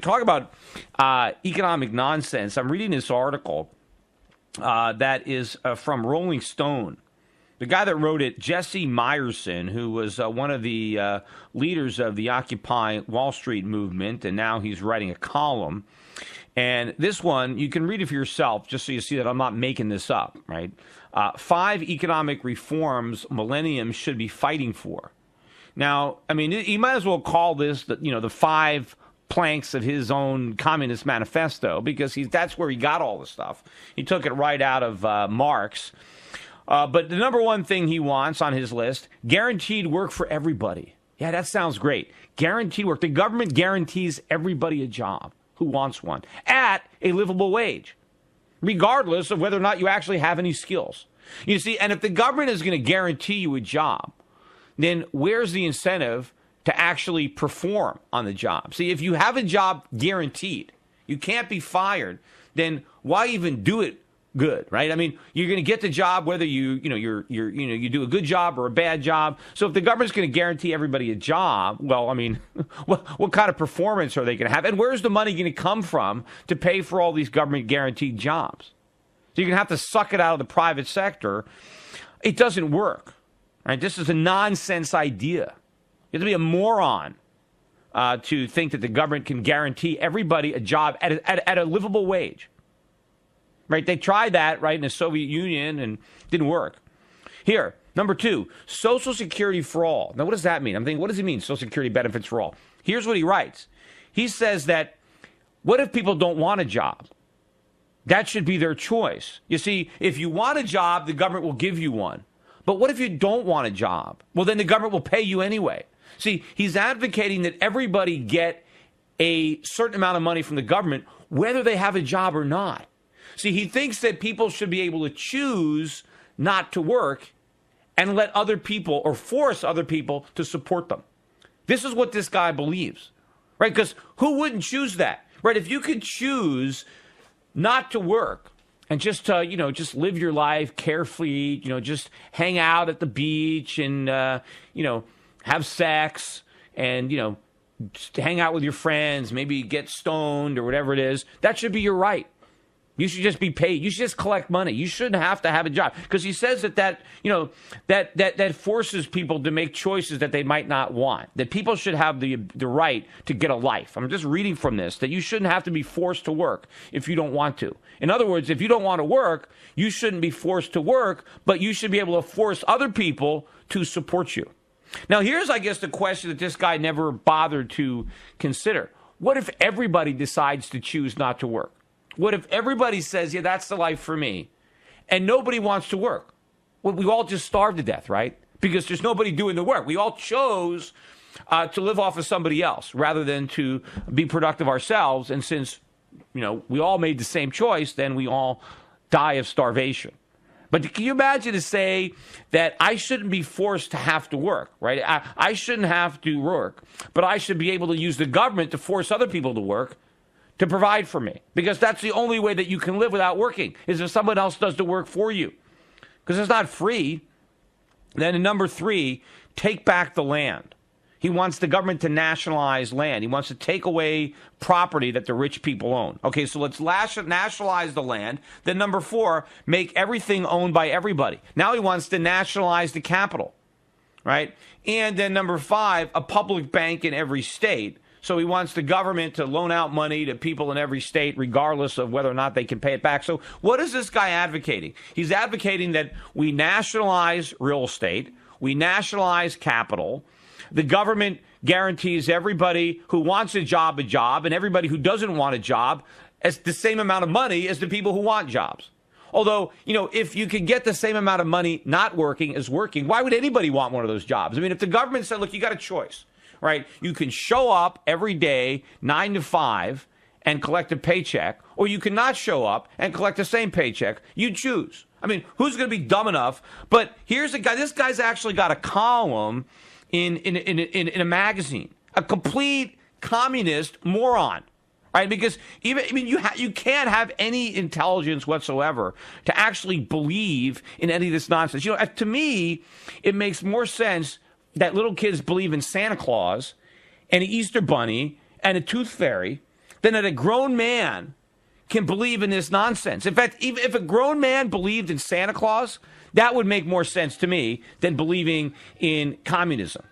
talk about economic nonsense. I'm reading this article that is from Rolling Stone. The guy that wrote it, Jesse Meyerson, who was one of the leaders of the Occupy Wall Street movement, and now he's writing a column. And this one, you can read it for yourself, just so you see that I'm not making this up, right? 5 economic reforms millennium should be fighting for. Now, I mean, you might as well call this, the 5 planks of his own Communist Manifesto, because that's where he got all the stuff. He took it right out of Marx. But the number one thing he wants on his list, guaranteed work for everybody. Yeah, that sounds great. Guaranteed work. The government guarantees everybody a job who wants one at a livable wage, regardless of whether or not you actually have any skills. You see, and if the government is going to guarantee you a job, then where's the incentive to actually perform on the job? See, if you have a job guaranteed, you can't be fired, then why even do it good, right? I mean, you're going to get the job whether you do a good job or a bad job. So if the government's going to guarantee everybody a job, well, I mean, what kind of performance are they going to have? And where's the money going to come from to pay for all these government guaranteed jobs? So you're going to have to suck it out of the private sector. It doesn't work, right? This is a nonsense idea. You have to be a moron to think that the government can guarantee everybody a job at a livable wage. Right? They tried that, right, in the Soviet Union and didn't work. Here, number 2, Social Security for all. Now, what does that mean? I'm thinking, what does he mean, Social Security benefits for all? Here's what he writes. He says that, what if people don't want a job? That should be their choice. You see, if you want a job, the government will give you one. But what if you don't want a job? Well, then the government will pay you anyway. See, he's advocating that everybody get a certain amount of money from the government, whether they have a job or not. See, he thinks that people should be able to choose not to work and let other people or force other people to support them. This is what this guy believes, right? Because who wouldn't choose that, right? If you could choose not to work and just just live your life carefree, just hang out at the beach and, have sex and, just hang out with your friends, maybe get stoned or whatever it is, that should be your right. You should just be paid. You should just collect money. You shouldn't have to have a job, because he says that forces people to make choices that they might not want. That people should have the right to get a life. I'm just reading from this that you shouldn't have to be forced to work if you don't want to. In other words, if you don't want to work, you shouldn't be forced to work, but you should be able to force other people to support you. Now, here's, I guess, the question that this guy never bothered to consider. What if everybody decides to choose not to work? What if everybody says, yeah, that's the life for me, and nobody wants to work? Well, we all just starve to death, right? Because there's nobody doing the work. We all chose to live off of somebody else rather than to be productive ourselves. And since, we all made the same choice, then we all die of starvation. But can you imagine to say that I shouldn't be forced to have to work, right? I shouldn't have to work, but I should be able to use the government to force other people to work, to provide for me, because that's the only way that you can live without working, is if someone else does the work for you, because it's not free. Then in number 3, take back the land. He wants the government to nationalize land. He wants to take away property that the rich people own. Okay, so let's nationalize the land. Then number 4, make everything owned by everybody. Now he wants to nationalize the capital, right? And then number 5, a public bank in every state. So he wants the government to loan out money to people in every state, regardless of whether or not they can pay it back. So what is this guy advocating? He's advocating that we nationalize real estate, we nationalize capital, the government guarantees everybody who wants a job, and everybody who doesn't want a job as the same amount of money as the people who want jobs. Although, if you can get the same amount of money not working as working, why would anybody want one of those jobs? I mean, if the government said, look, you got a choice. Right? You can show up every day, 9 to 5, and collect a paycheck, or you cannot show up and collect the same paycheck. You choose. I mean, who's going to be dumb enough? But here's a guy. This guy's actually got a column in a magazine. A complete communist moron. Right? Because you can't have any intelligence whatsoever to actually believe in any of this nonsense. To me, it makes more sense that little kids believe in Santa Claus and an Easter Bunny and a tooth fairy than that a grown man can believe in this nonsense. In fact, even if a grown man believed in Santa Claus, that would make more sense to me than believing in communism.